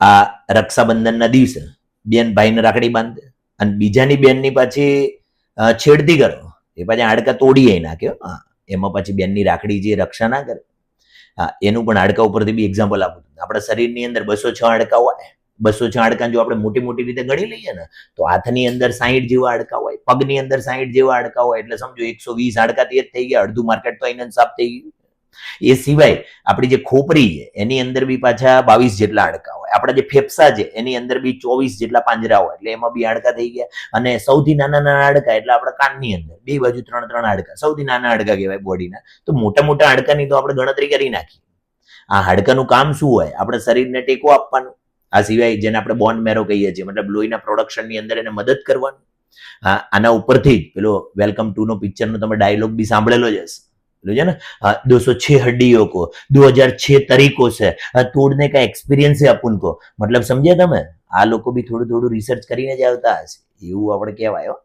આ રક્ષાબંધનના દિવસે બેન ભાઈને રાખડી બાંધે અને બીજાની બેનની પાછી છેડતી કરો, એ પાછી હાડકા તોડી નાખ્યો. હા, એમાં પછી બેનની રાખડી જે રક્ષા ના કરે, હા, એનું પણ હાડકા ઉપરથી બી એક્ઝામ્પલ આપું. આપણા શરીરની અંદર 206 હાડકા હોય. 206 હાડકા જો આપણે મોટી મોટી રીતે ગણી લઈએ ને તો હાથની અંદર 60 જેવા હાડકા હોય, પગની અંદર 60 જેવા હાડકા હોય, એટલે સમજો 120 હાડકાથી જ થઈ ગયા. અડધું માર્કેટ તો અહીંયા સાફ થઈ ગયું. એ સિવાય આપણી જે ખોપરી છે એની અંદર બી પાછા 22 જેટલા હાડકા હોય. આપણા જે ફેફસા છે એની અંદર બી 24 જેટલા પાંજરા હોય, એટલે એમાં બી હાડકા થઈ ગયા. અને સૌથી નાના નાના હાડકા એટલે આપણા કાનની અંદર બે બાજુ 3 હાડકા, સૌથી નાના હાડકા કહેવાય બોડીના. તો મોટા મોટા હાડકાની તો આપણે ગણતરી કરી નાખી. આ હાડકાનું કામ શું હોય? આપણે શરીરને ટેકો આપવાનું. આ સિવાય જેને આપણે બોન મેરો કહીએ છીએ, મતલબ લોહીના પ્રોડક્શનની અંદર એને મદદ કરવાનું. હા, આના ઉપરથી પેલો વેલકમ ટુ નો પિક્ચરનો તમે ડાયલોગ બી સાંભળેલો જ હશે, છે ને, 206 हड्डियों को 2006 तरीकों से तोड़ने का एक्सपीरियंस है अपन को. મતલબ સમજ્યા તમે? આ લોકો બી થોડું થોડું રિસર્ચ કરીને જ આવતા હશે એવું આપણે કહેવાય.